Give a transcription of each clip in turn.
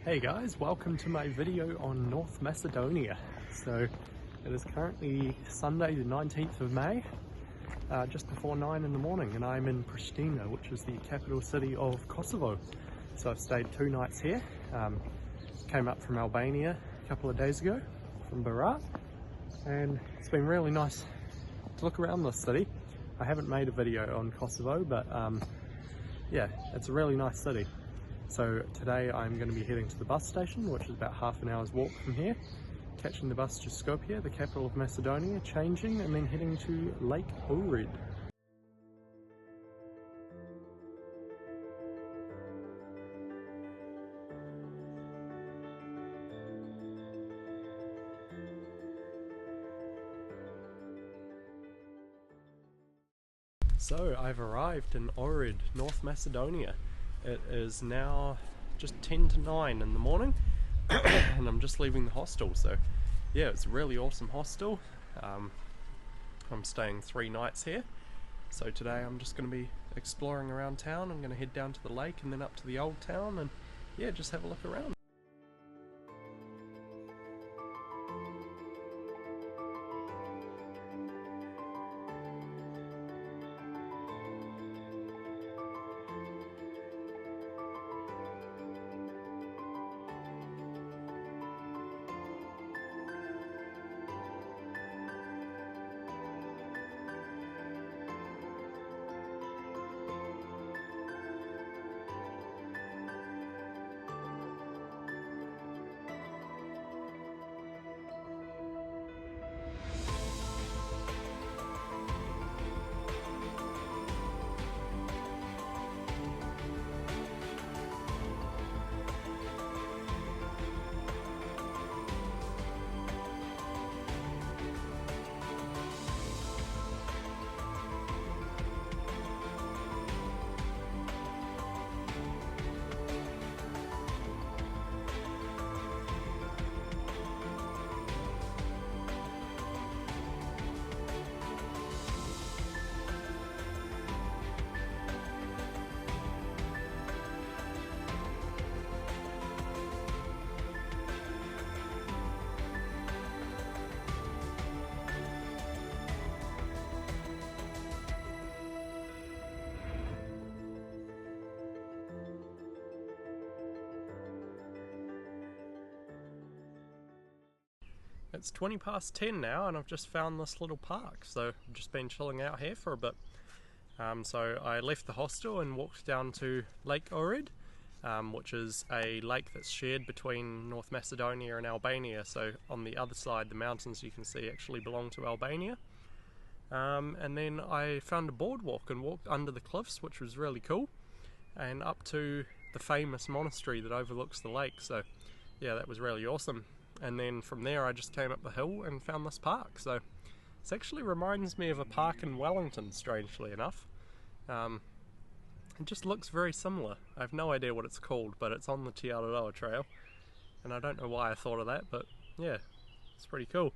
Hey guys, welcome to my video on North Macedonia. So it is currently Sunday the 19th of May, just before 9 in the morning, and I'm in Pristina, which is the capital city of Kosovo. So I've stayed 2 nights here. Came up from Albania a couple of days ago from Berat, and it's been really nice to look around this city. I haven't made a video on Kosovo, but yeah, it's a really nice city. So today I'm going to be heading to the bus station, which is about half an hour's walk from here, catching the bus to Skopje, the capital of Macedonia, changing, and then heading to Lake Ohrid. So I've arrived in Ohrid, North Macedonia. It is now just 10 to 9 in the morning and I'm just leaving the hostel. So yeah, it's a really awesome hostel. I'm staying 3 nights here. So today I'm just going to be exploring around town. I'm going to head down to the lake and then up to the old town and yeah, just have a look around. It's 20 past 10 now and I've just found this little park, so I've just been chilling out here for a bit. So I left the hostel and walked down to Lake Ohrid, which is a lake that's shared between North Macedonia and Albania. So on the other side, the mountains you can see actually belong to Albania. And then I found a boardwalk and walked under the cliffs, which was really cool, and up to the famous monastery that overlooks the lake. So yeah, that was really awesome. And then from there I just came up the hill and found this park. So this actually reminds me of a park in Wellington, strangely enough. It just looks very similar. I have no idea what it's called, but it's on the Te Araroa Trail, and I don't know why I thought of that, but yeah, it's pretty cool.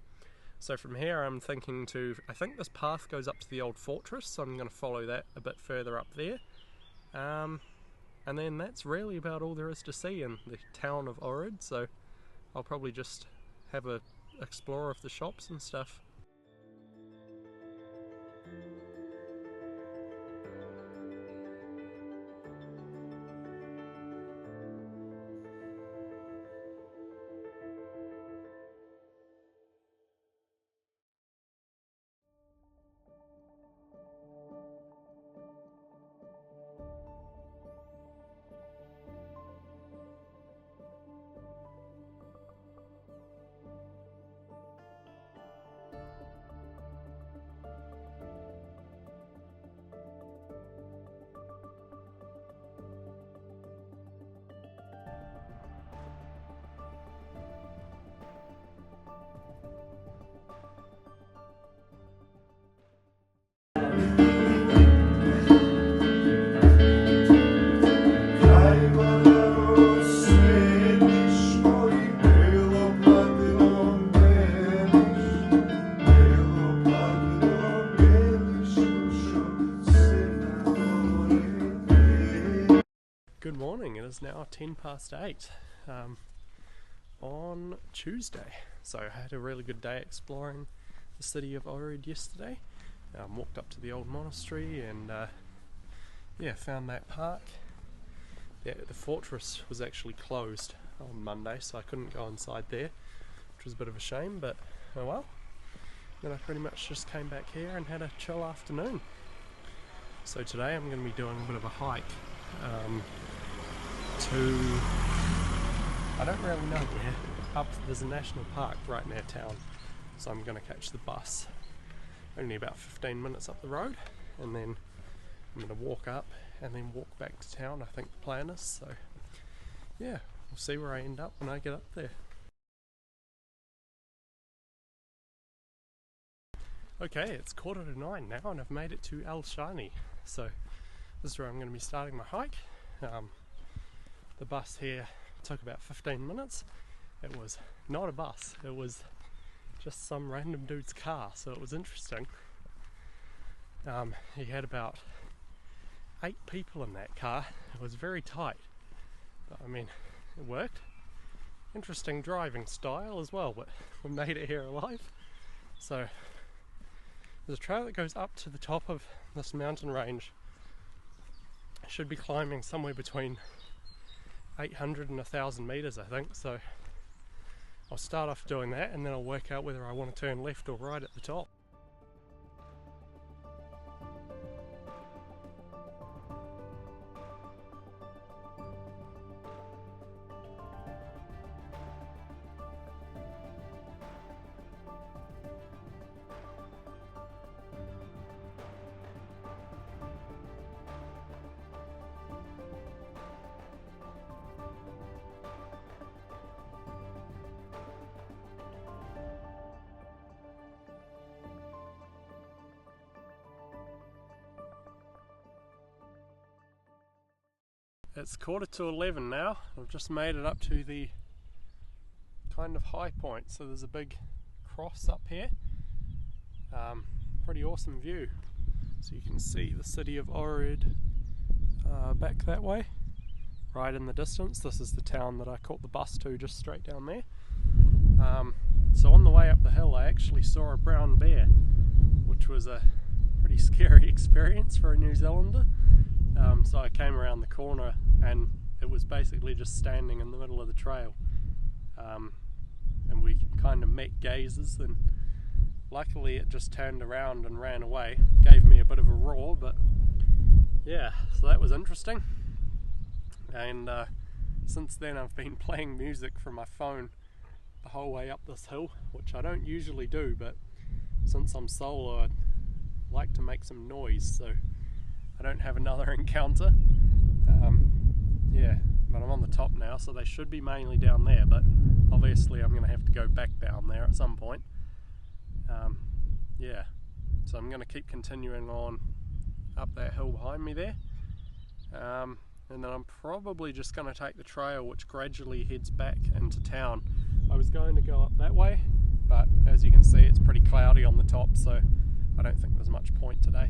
So from here I'm thinking I think this path goes up to the old fortress, so I'm going to follow that a bit further up there. And then that's really about all there is to see in the town of Ohrid, so I'll probably just have a explore of the shops and stuff. Good morning, it is now 10 past 8. on Tuesday. So I had a really good day exploring the city of Ohrid yesterday. Walked up to the old monastery and found that park. The fortress was actually closed on Monday, so I couldn't go inside there, which was a bit of a shame, but oh well. Then I pretty much just came back here and had a chill afternoon. So today I'm going to be doing a bit of a hike I don't really know where. There's a national park right near town, so I'm going to catch the bus. Only about 15 minutes up the road, and then I'm going to walk up and then walk back to town, I think the plan is. So yeah, we'll see where I end up when I get up there. Okay, it's 8:45 now and I've made it to Al Shani, so this is where I'm going to be starting my hike. The bus here took about 15 minutes. It was not a bus, it was just some random dude's car, so it was interesting. He had about 8 people in that car. It was very tight, but I mean, it worked. Interesting driving style as well, but we made it here alive. So there's a trail that goes up to the top of this mountain range. I should be climbing somewhere between 800 and 1,000 meters, I think, so I'll start off doing that and then I'll work out whether I want to turn left or right at the top. It's 11:15 now. I've just made it up to the kind of high point, so there's a big cross up here. Pretty awesome view. So you can see the city of Ohrid back that way, right in the distance. This is the town that I caught the bus to, just straight down there. So on the way up the hill I actually saw a brown bear, which was a pretty scary experience for a New Zealander. So I came around the corner and it was basically just standing in the middle of the trail, and we kind of met gazes, and luckily it just turned around and ran away. Gave me a bit of a roar, but yeah, so that was interesting. And since then I've been playing music from my phone the whole way up this hill, which I don't usually do, but since I'm solo I like to make some noise, so I don't have another encounter. But I'm on the top now, so they should be mainly down there, but obviously I'm going to have to go back down there at some point. So I'm going to keep continuing on up that hill behind me there, and then I'm probably just going to take the trail which gradually heads back into town. I was going to go up that way, but as you can see it's pretty cloudy on the top, so I don't think there's much point today.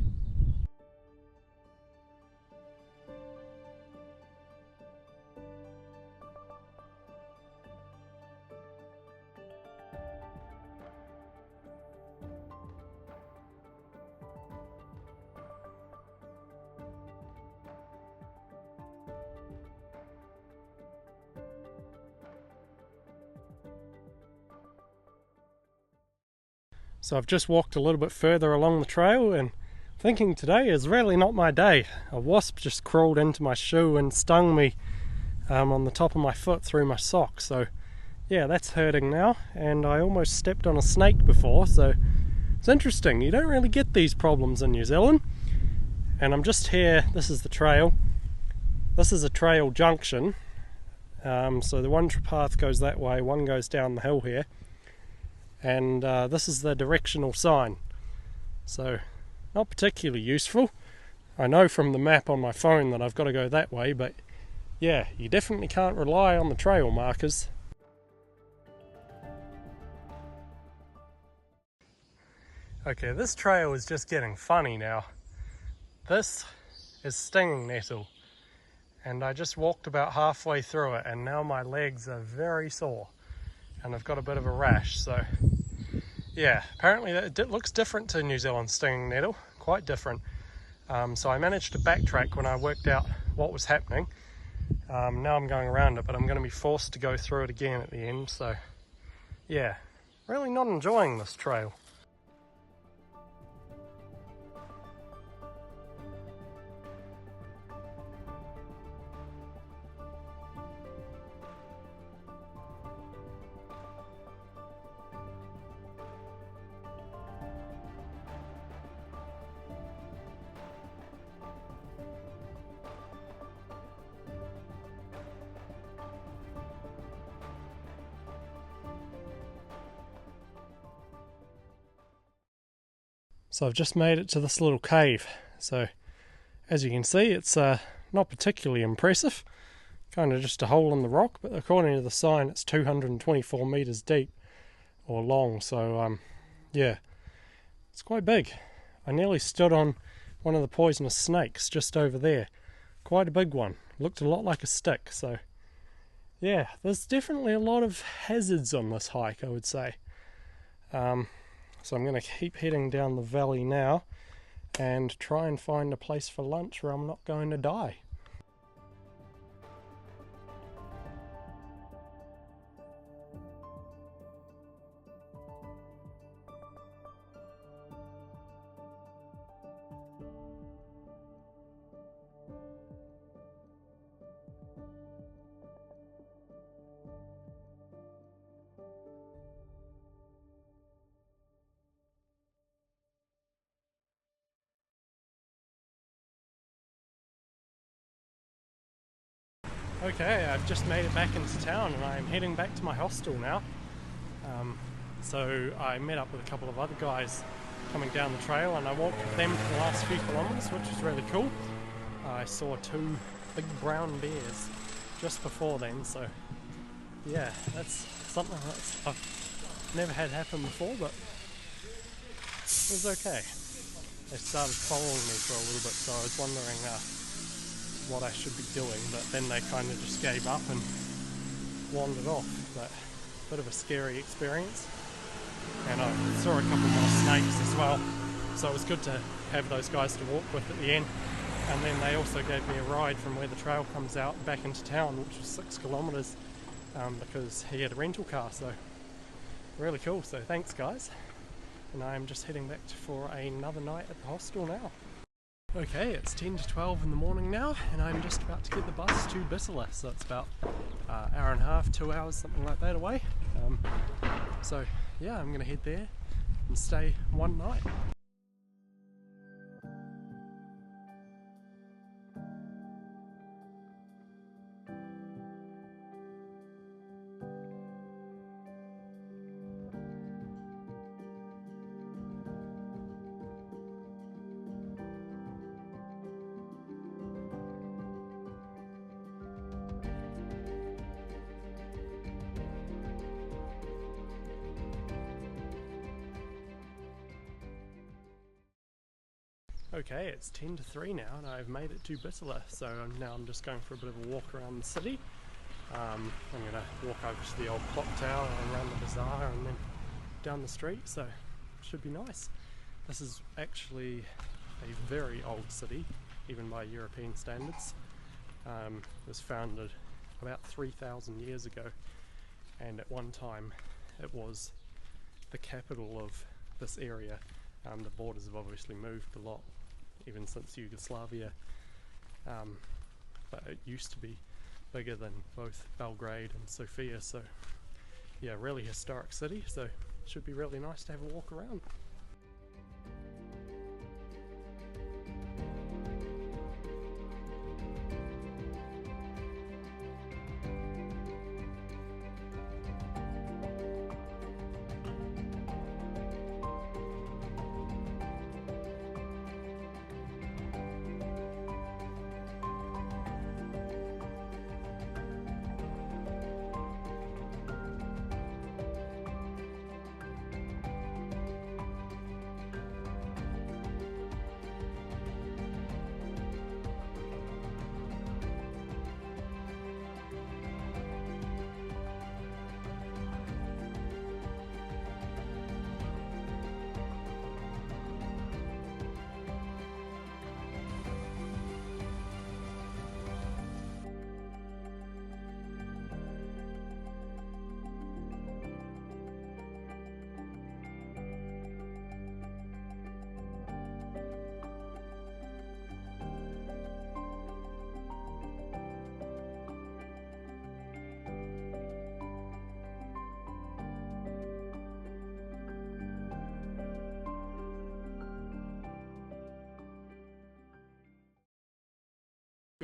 So I've just walked a little bit further along the trail and thinking today is really not my day. A wasp just crawled into my shoe and stung me on the top of my foot through my sock. So yeah, that's hurting now, and I almost stepped on a snake before, so it's interesting. You don't really get these problems in New Zealand. And I'm just here, this is the trail. This is a trail junction. So the one path goes that way, one goes down the hill here. And this is the directional sign, so not particularly useful. I know from the map on my phone that I've got to go that way, but yeah, you definitely can't rely on the trail markers. Okay, this trail is just getting funny now. This is stinging nettle, and I just walked about halfway through it, and now my legs are very sore and I've got a bit of a rash. So yeah, apparently it looks different to New Zealand stinging nettle, quite different. So I managed to backtrack when I worked out what was happening. Now I'm going around it, but I'm going to be forced to go through it again at the end. So yeah, really not enjoying this trail. So I've just made it to this little cave. So as you can see, it's not particularly impressive, kind of just a hole in the rock, but according to the sign it's 224 meters deep or long. So yeah, it's quite big. I nearly stood on one of the poisonous snakes just over there, quite a big one, looked a lot like a stick. So yeah, there's definitely a lot of hazards on this hike, I would say. So I'm going to keep heading down the valley now and try and find a place for lunch where I'm not going to die. Okay, I've just made it back into town and I'm heading back to my hostel now. So I met up with a couple of other guys coming down the trail and I walked with them for the last few kilometres, which was really cool. I saw 2 big brown bears just before then, so yeah, that's something that I've never had happen before, but it was okay. They started following me for a little bit, so I was wondering what I should be doing, but then they kind of just gave up and wandered off. But a bit of a scary experience, and I saw a couple more snakes as well, so it was good to have those guys to walk with at the end. And then they also gave me a ride from where the trail comes out back into town, which was 6 kilometres, because he had a rental car, so really cool. So thanks guys, and I'm just heading back for another night at the hostel now. Okay, it's 10 to 12 in the morning now, and I'm just about to get the bus to Bitola, so it's about an hour and a half, 2 hours, something like that away. So yeah, I'm going to head there and stay one night. Okay, it's 10 to 3 now and I've made it to Bitola, so now I'm just going for a bit of a walk around the city. I'm going to walk over to the old clock tower and around the bazaar and then down the street, so it should be nice. This is actually a very old city, even by European standards. It was founded about 3,000 years ago, and at one time it was the capital of this area. The borders have obviously moved a lot even since Yugoslavia, but it used to be bigger than both Belgrade and Sofia, so yeah, really historic city, so it should be really nice to have a walk around.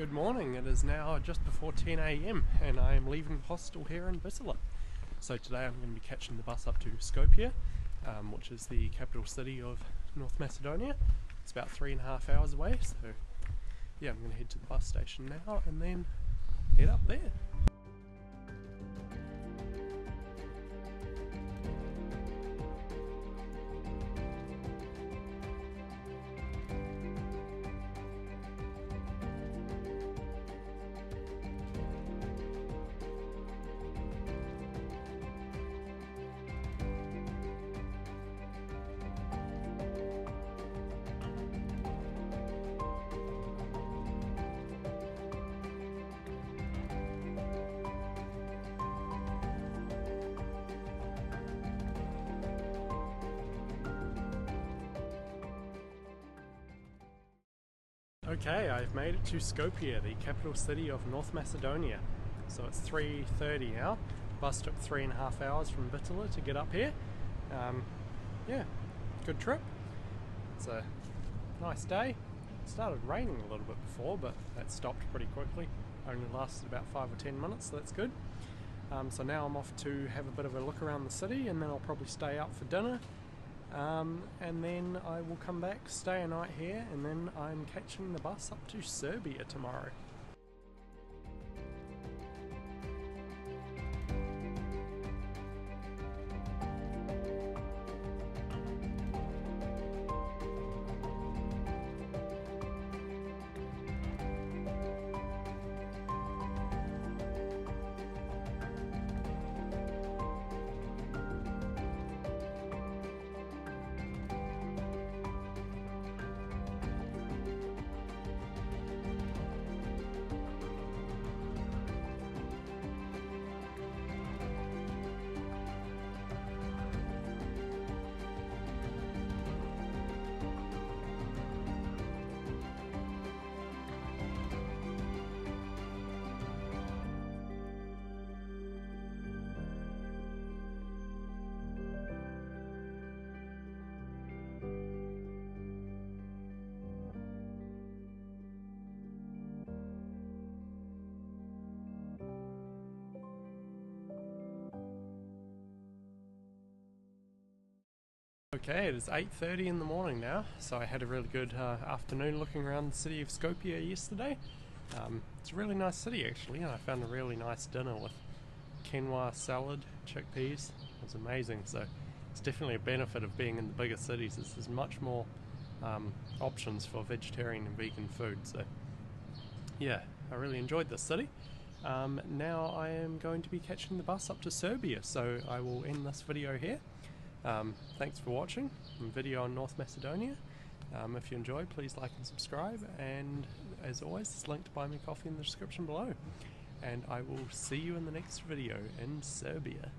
Good morning, it is now just before 10 AM and I am leaving the hostel here in Bitola. So today I'm going to be catching the bus up to Skopje, which is the capital city of North Macedonia. It's about 3.5 hours away, so yeah, I'm going to head to the bus station now and then head up there. Okay, I've made it to Skopje, the capital city of North Macedonia. So it's 3:30 now. Bus took 3.5 hours from Bitola to get up here. Yeah, good trip. It's a nice day. It started raining a little bit before, but that stopped pretty quickly. Only lasted about 5 or 10 minutes, so that's good. So now I'm off to have a bit of a look around the city, and then I'll probably stay out for dinner. And then I will come back, stay a night here, and then I'm catching the bus up to Serbia tomorrow. Okay, it is 8:30 in the morning now, so I had a really good afternoon looking around the city of Skopje yesterday. It's a really nice city actually, and I found a really nice dinner with quinoa salad, chickpeas. It was amazing, so it's definitely a benefit of being in the bigger cities. There's much more options for vegetarian and vegan food, so yeah, I really enjoyed this city. Now I am going to be catching the bus up to Serbia, so I will end this video here. Thanks for watching a video on North Macedonia. If you enjoyed, please like and subscribe, and as always, there's a link to buy me coffee in the description below. And I will see you in the next video in Serbia.